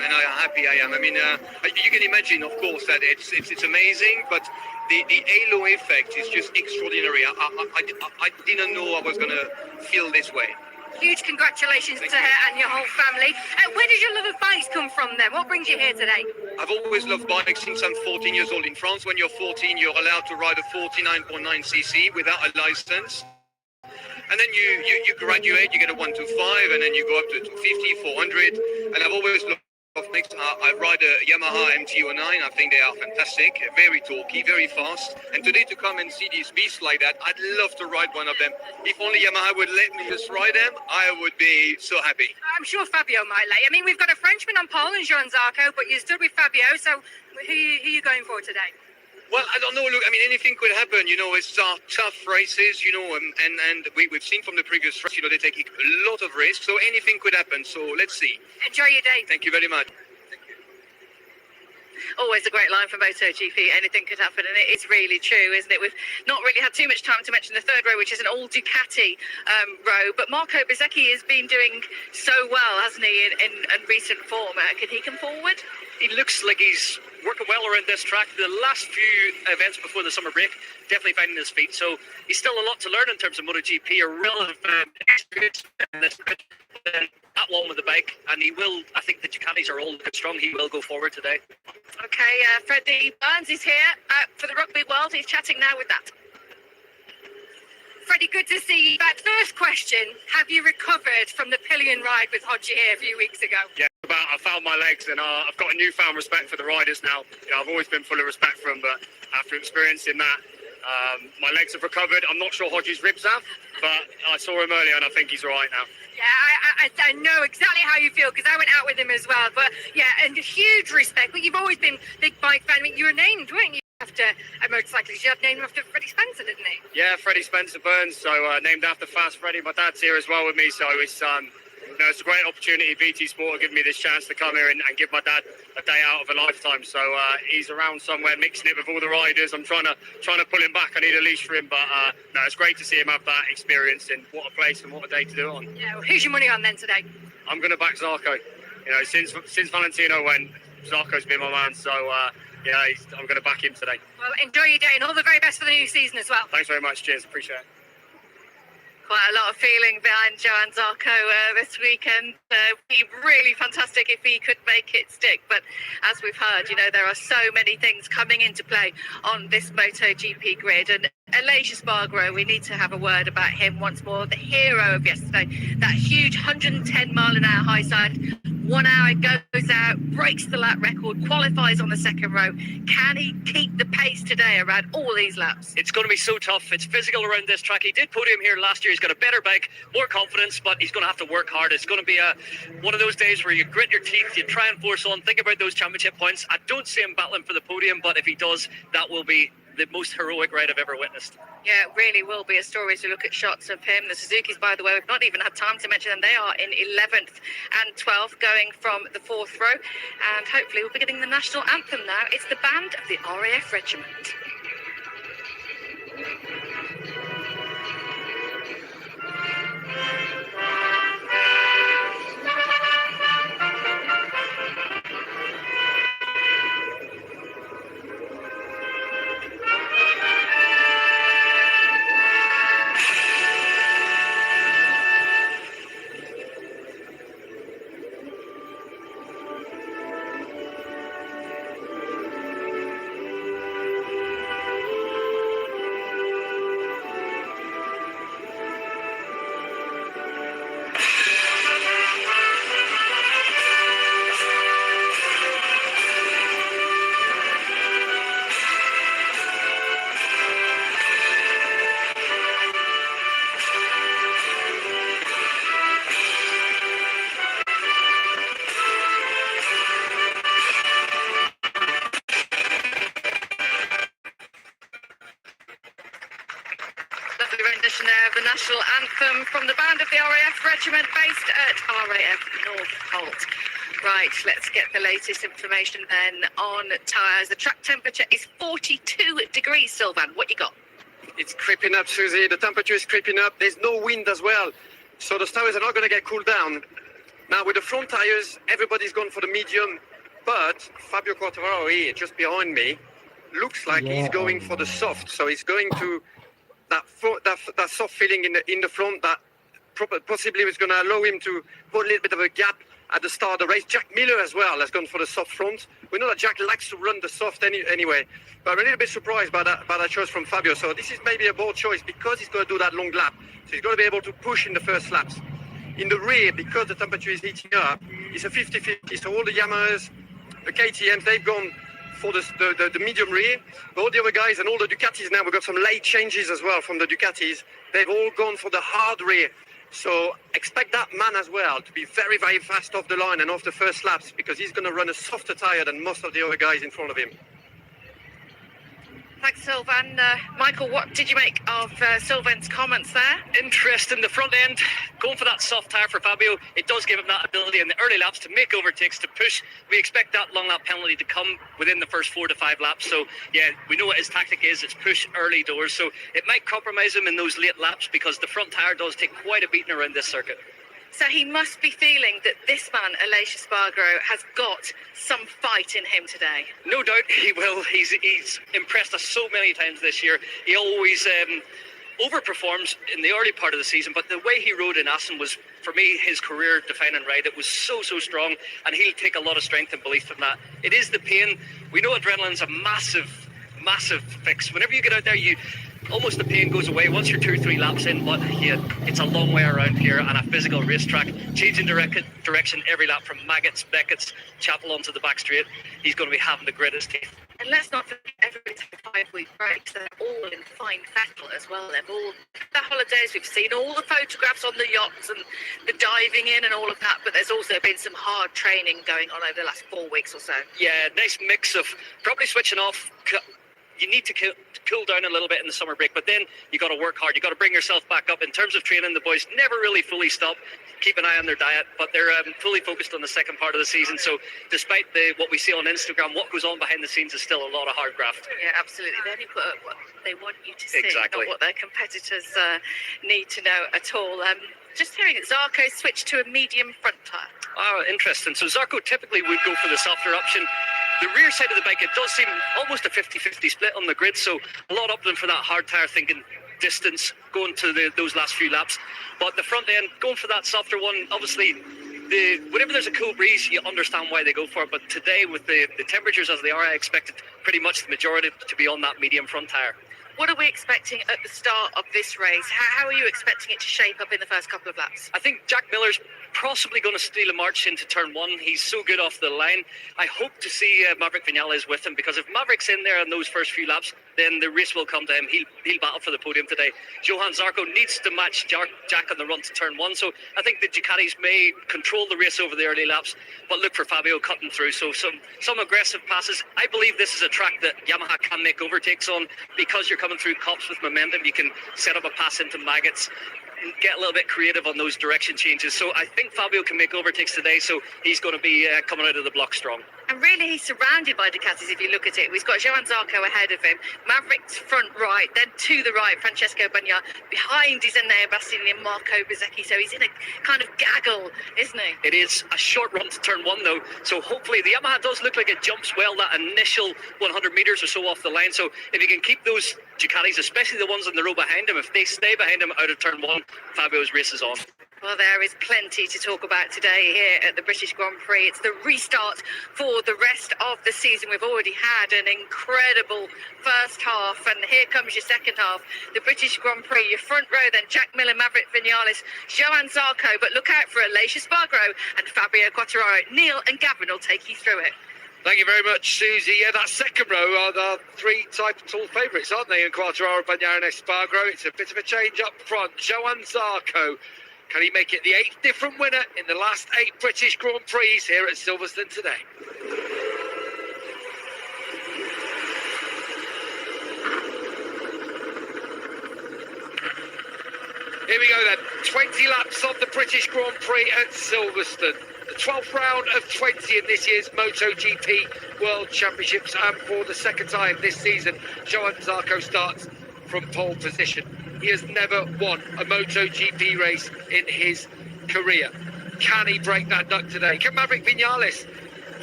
and how happy I am. I mean, you can imagine, of course, that it's amazing, but the halo effect is just extraordinary. I didn't know I was going to feel this way. Huge congratulations to her and your whole family. Where did your love of bikes come from then? What brings you here today? I've always loved bikes since I'm 14 years old. In France, when you're 14, you're allowed to ride a 49.9cc without a license. And then you graduate, you get a 125, and then you go up to 250, 400. And I've always loved bikes. I ride a Yamaha MT-09. I think they are fantastic, very torquey, very fast. And today to come and see these beasts like that, I'd love to ride one of them. If only Yamaha would let me just ride them, I would be so happy. I'm sure Fabio might let you. I mean, we've got a Frenchman on pole and Joan Zarco, but you stood with Fabio, so who are you going for today? Well, I don't know. Look, I mean, anything could happen. You know, it's tough races, you know, and we've seen from the previous race, you know, they take a lot of risks. So anything could happen. So let's see. Enjoy your day. Thank you very much. Always a great line for MotoGP. Anything could happen, and it is really true, isn't it? We've not really had too much time to mention the third row, which is an all Ducati row, but Marco Bezzecchi has been doing so well, hasn't he, in recent form? Can he come forward? He looks like he's working well around this track. The last few events before the summer break, definitely finding his feet. So he's still a lot to learn in terms of MotoGP, a relative experience in this at one with the bike, and he will. I think the Ducatis are all looking strong. He will go forward today. Okay, Freddie Burns is here for the rugby world. He's chatting now with that. Freddie, good to see you back. First question, have you recovered from the pillion ride with Hodgie here a few weeks ago? Yeah, I found my legs, and I've got a newfound respect for the riders now. You know, I've always been full of respect for them, but after experiencing that, my legs have recovered. I'm not sure Hodgie's ribs have, but I saw him earlier, and I think he's all right now. Yeah, I know exactly how you feel, because I went out with him as well. But yeah, and huge respect. But you've always been a big bike fan. I mean, you were named, weren't you, after a motorcyclist? You had named after Freddie Spencer, didn't he? Yeah, Freddie Spencer Burns. So named after Fast Freddie. My dad's here as well with me, so it's you know, it's a great opportunity. VT Sport have given me this chance to come here and give my dad a day out of a lifetime. So he's around somewhere mixing it with all the riders. I'm trying to pull him back. I need a leash for him, but no, it's great to see him have that experience, and what a place and what a day to do it on. Yeah, well, who's your money on then today? I'm going to back Zarco. You know, since Valentino went, Zarco's been my man. So yeah, I'm going to back him today. Well, enjoy your day, and all the very best for the new season as well. Thanks very much. Cheers. Appreciate it. Quite a lot of feeling behind Joan Zarco this weekend. Be really fantastic if he could make it stick. But as we've heard, you know, there are so many things coming into play on this MotoGP grid. And Aleix Espargaro, we need to have a word about him once more. The hero of yesterday, that huge 110 mile an hour high side. 1 hour goes out, breaks the lap record, qualifies on the second row. Can he keep the pace today around all these laps? It's going to be so tough. It's physical around this track. He did podium here last year. He's got a better bike, more confidence, but he's going to have to work hard. It's going to be one of those days where you grit your teeth, you try and force on, think about those championship points. I don't see him battling for the podium, but if he does, that will be the most heroic ride I've ever witnessed. Yeah, it really will be a story as we look at shots of him. The Suzukis, by the way, we've not even had time to mention them. They are in 11th and 12th, going from the 4th row. And hopefully we'll be getting the national anthem now. It's the band of the RAF Regiment. Of the national anthem from the band of the RAF Regiment based at RAF North Holt. Right, let's get the latest information then on tyres. The track temperature is 42 degrees, Sylvan. What you got? It's creeping up, Susie. The temperature is creeping up. There's no wind as well. So the tyres are not going to get cooled down. Now with the front tyres, everybody's gone for the medium, but Fabio Quartararo here, just behind me, looks like he's going for the soft. So he's going to that soft feeling in the front that possibly is going to allow him to put a little bit of a gap at the start of the race. Jack Miller as well has gone for the soft front. We know that Jack likes to run the soft anyway, but I'm a little bit surprised by that choice from Fabio. So this is maybe a bold choice because he's going to do that long lap. So he's going to be able to push in the first laps. In the rear, because the temperature is heating up, it's a 50-50. So all the Yamahas, the KTMs, they've gone for the medium rear. But all the other guys and all the Ducatis now, we've got some late changes as well from the Ducatis. They've all gone for the hard rear. So expect that man as well to be very, very fast off the line and off the first laps because he's going to run a softer tyre than most of the other guys in front of him. Thanks, Sylvain. Michael, what did you make of Sylvain's comments there? Interesting. The front end, going for that soft tyre for Fabio, it does give him that ability in the early laps to make overtakes, to push. We expect that long lap penalty to come within the first 4 to 5 laps. So, yeah, we know what his tactic is. It's push early doors. So it might compromise him in those late laps because the front tyre does take quite a beating around this circuit. So he must be feeling that this man, Aleix Espargaro, has got some fight in him today. No doubt he will. He's impressed us so many times this year. He always overperforms in the early part of the season, but the way he rode in Assen was, for me, his career-defining ride. It was so strong, and he'll take a lot of strength and belief from that. It is the pain. We know adrenaline's a massive fix. Whenever you get out there, almost the pain goes away once you're 2 or 3 laps in, but yeah, it's a long way around here on a physical racetrack, changing direction every lap from Maggots, Beckett's, Chapel onto the back straight. He's going to be having the grit his teeth. And let's not forget, everybody's had 5-week breaks. They're all in fine fettle as well. They've all the holidays. We've seen all the photographs on the yachts and the diving in and all of that, but there's also been some hard training going on over the last 4 weeks or so. Yeah, nice mix of probably switching off. You need to cool down a little bit in the summer break, but then you got to work hard. You got to bring yourself back up. In terms of training, the boys never really fully stop. Keep an eye on their diet, but they're fully focused on the second part of the season. So despite what we see on Instagram, what goes on behind the scenes is still a lot of hard graft. Yeah, absolutely. They only put up what they want you to see, Exactly. not what their competitors need to know at all. Just hearing that Zarco switched to a medium front tyre. Oh, interesting. So Zarco typically would go for the softer option. The rear side of the bike, it does seem almost a 50-50 split on the grid, so a lot up them for that hard tyre thinking distance going to those last few laps. But the front end, going for that softer one, obviously, whenever there's a cool breeze, you understand why they go for it. But today, with the temperatures as they are, I expected pretty much the majority to be on that medium front tyre. What are we expecting at the start of this race? How are you expecting it to shape up in the first couple of laps? I think Jack Miller's possibly going to steal a march into turn 1. He's so good off the line. I hope to see Maverick Vinales with him, because if Maverick's in there in those first few laps, then the race will come to him. He'll battle for the podium today. Johan Zarco needs to match Jack on the run to turn 1, so I think the Ducatis may control the race over the early laps, but look for Fabio cutting through. So some aggressive passes. I believe this is a track that Yamaha can make overtakes on, because you're coming through cops with momentum. You can set up a pass into Maggots, get a little bit creative on those direction changes. So I think Fabio can make overtakes today, so he's going to be coming out of the block strong. And really, he's surrounded by Ducatis if you look at it. We've got Johan Zarco ahead of him, Maverick's front right, then to the right, Francesco Bagnaia. Behind is in there, Bastianini and Marco Bezzecchi, so he's in a kind of gaggle, isn't he? It is a short run to turn 1 though, so hopefully the Yamaha does look like it jumps well that initial 100 metres or so off the line. So if he can keep those Ducatis, especially the ones in the row behind him, if they stay behind him out of turn 1, Fabio's race is on. Well, there is plenty to talk about today here at the British Grand Prix. It's the restart for the rest of the season. We've already had an incredible first half, and here comes your second half. The British Grand Prix, your front row, then Jack Miller, Maverick Vinales, Johan Zarco, but look out for Aleix Espargaro and Fabio Quartararo. Neil and Gavin will take you through it. Thank you very much, Susie. Yeah, that second row are the 3 type tall favourites, aren't they? And Quartararo, Bagnaia and Espargaro. It's a bit of a change up front. Johan Zarco, can he make it the 8th different winner in the last 8 British Grand Prix here at Silverstone today? Here we go then, 20 laps of the British Grand Prix at Silverstone. The 12th round of 20 in this year's Motogp World Championships, and for the second time this season, Johan Zarco starts from pole position. He has never won a MotoGP race in his career. Can he break that duck today? Can Maverick Vinales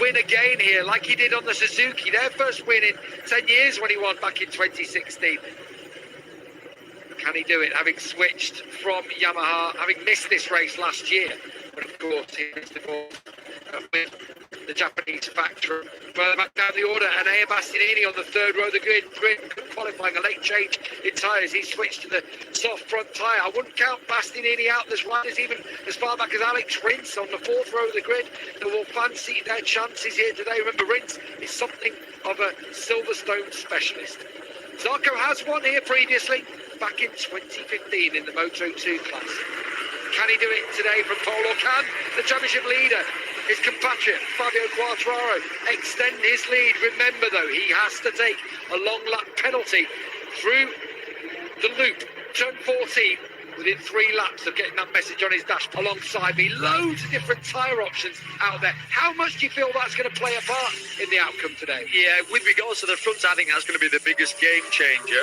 win again here like he did on the Suzuki? Their first win in 10 years when he won back in 2016. Can he do it, having switched from Yamaha, having missed this race last year? But of course, he missed it all with the Japanese factory. Further back down the order, and Anea Bastianini on the third row of the grid qualifying a late change in tyres. He switched to the soft front tyre. I wouldn't count Bastianini out. There's riders even as far back as Alex Rins on the fourth row of the grid that will fancy their chances here today. Remember, Rins is something of a Silverstone specialist. Zarco has won here previously, back in 2015 in the Moto2 class. Can he do it today from pole, or can the championship leader, his compatriot Fabio Quartararo, extend his lead? Remember though, he has to take a long lap penalty through the loop, turn 14, within 3 laps of getting that message on his dash alongside me. Loads of different tyre options out there. How much do you feel that's going to play a part in the outcome today? Yeah, with regards to the front, I think that's going to be the biggest game changer.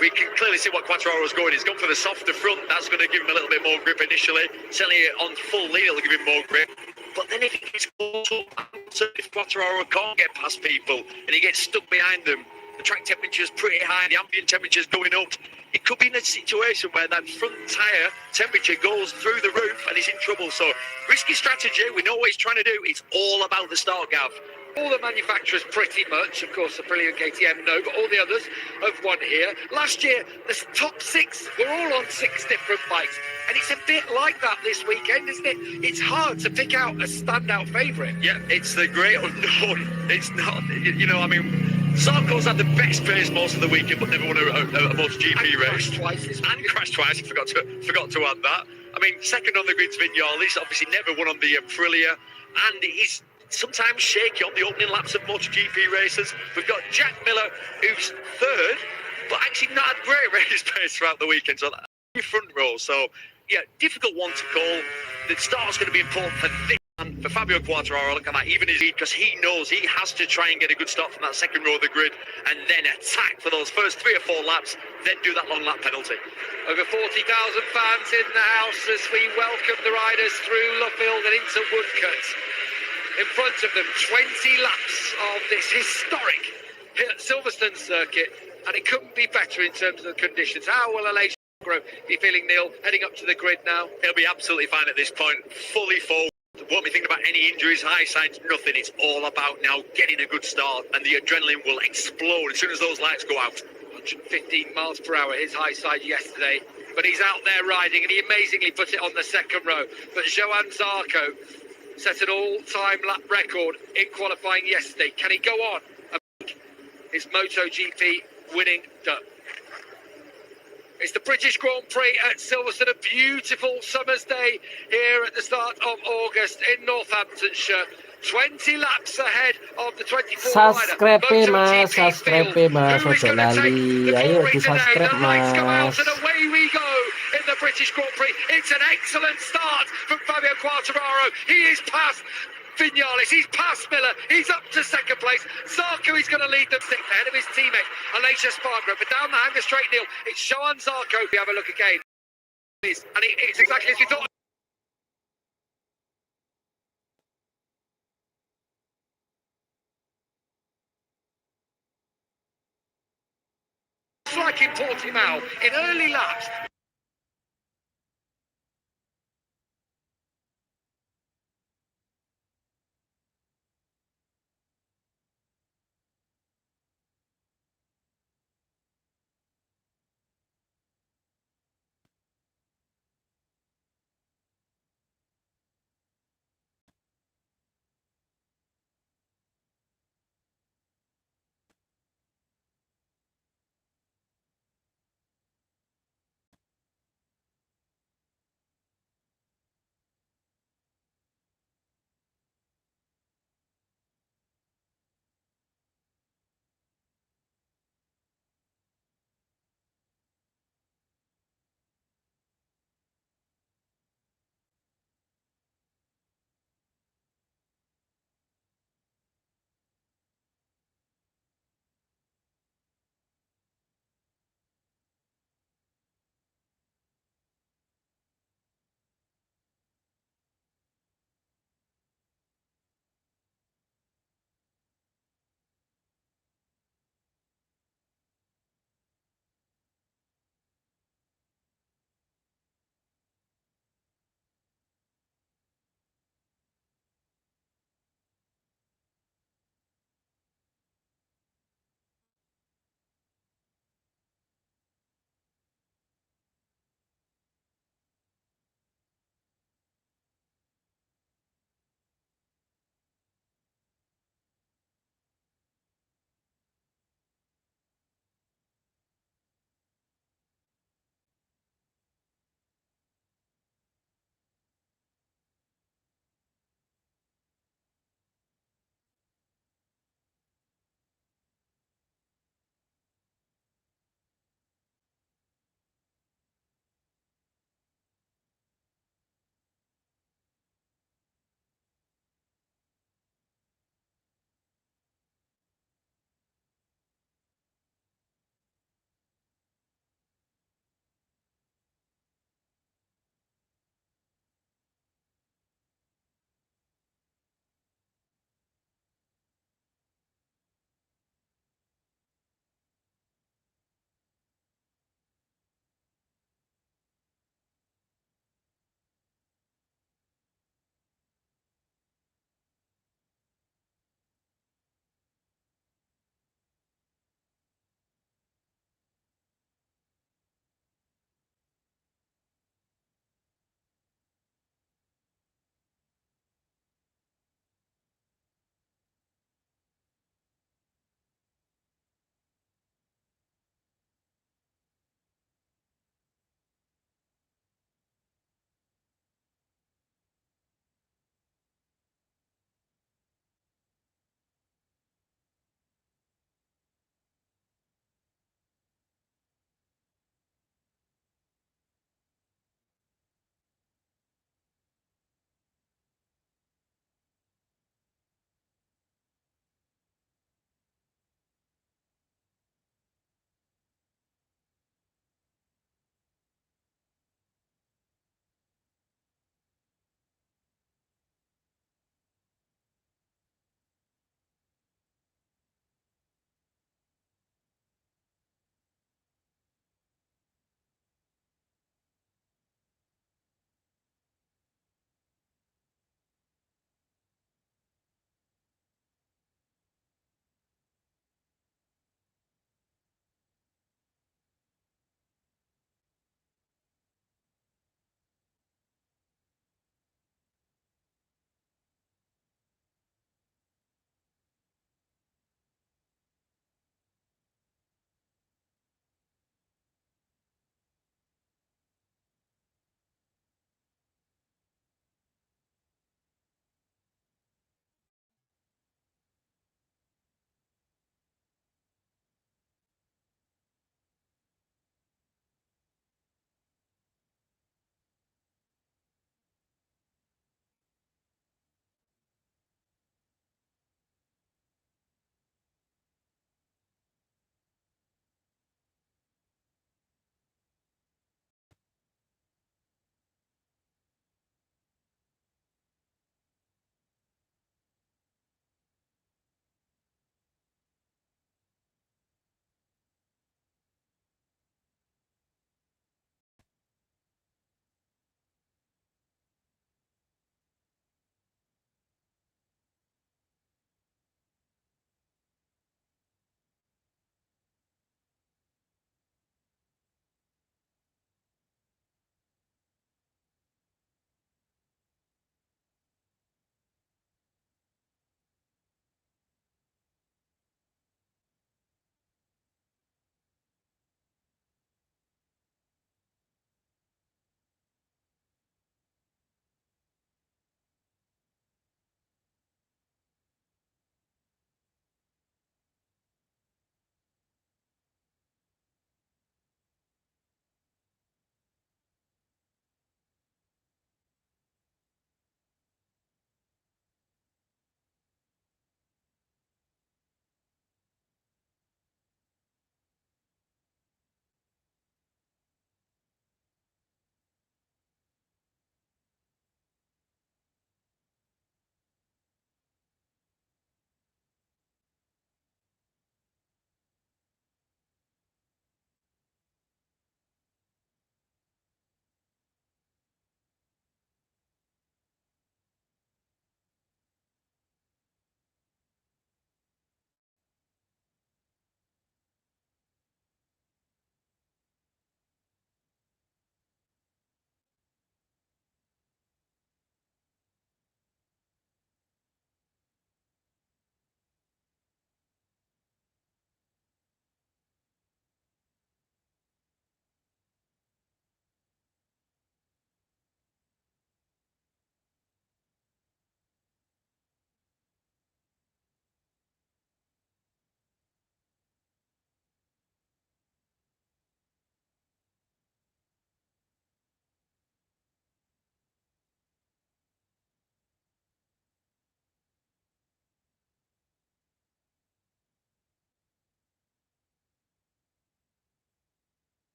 We can clearly see what Quattararo's going. He's gone for the softer front. That's going to give him a little bit more grip initially. Certainly on full lean, it'll give him more grip. But then if he gets close up, if Quattararo can't get past people and he gets stuck behind them, the track temperature's pretty high, the ambient temperature's going up. It could be in a situation where that front tyre temperature goes through the roof and he's in trouble. So, risky strategy. We know what he's trying to do. It's all about the start, Gav. All the manufacturers pretty much, of course, the brilliant KTM, no, but all the others have won here. Last year, the top 6 were all on 6 different bikes. And it's a bit like that this weekend, isn't it? It's hard to pick out a standout favourite. Yeah, it's the great unknown. It's not, you know, I mean, Zarco's had the best pace most of the weekend, but never won a MotoGP race. And crashed twice. He forgot to add that. I mean, second on the grid's Vinales. Obviously, never won on the Aprilia, and he's sometimes shaky on the opening laps of MotoGP races. We've got Jack Miller, who's third, but actually not had great race pace throughout the weekend. So that front row. So yeah, difficult one to call. The start's going to be important for this. And for Fabio Quartararo, look at that, even his lead, because he knows he has to try and get a good start from that second row of the grid and then attack for those first 3 or 4 laps, then do that long lap penalty. Over 40,000 fans in the house as we welcome the riders through Luffield and into Woodcut. In front of them, 20 laps of this historic Silverstone circuit, and it couldn't be better in terms of the conditions. How will Aleix be feeling, Neil, heading up to the grid now? He'll be absolutely fine at this point, fully full. Won't be thinking about any injuries, high signs, nothing. It's all about now getting a good start, and the adrenaline will explode as soon as those lights go out. 115 miles per hour, his high side yesterday, but he's out there riding, and he amazingly put it on the second row. But Johann Zarco set an all-time lap record in qualifying yesterday. Can he go on and make his MotoGP winning duck? It's the British Grand Prix at Silverstone, a beautiful summer's day here at the start of August in Northamptonshire. 20 laps ahead of the 24 Subscribe rider mas, MotoGP subscribe field. mas, Who is ojo going to take lali. the Ayo glory di today? subscribe The lights come out mas. and away we go in the British Grand Prix. It's an excellent start from Fabio Quartararo. He is past Vinales, he's past Miller, he's up to second place. Zarco is going to lead them sixth ahead of his teammate Aleix Espargaro. But down the hanger straight, Neil, it's Johann Zarco. We have a look again. And it's exactly as we thought. It's like in Portimao, in early laps.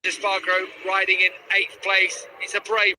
Espargaro riding in 8th place. It's a brave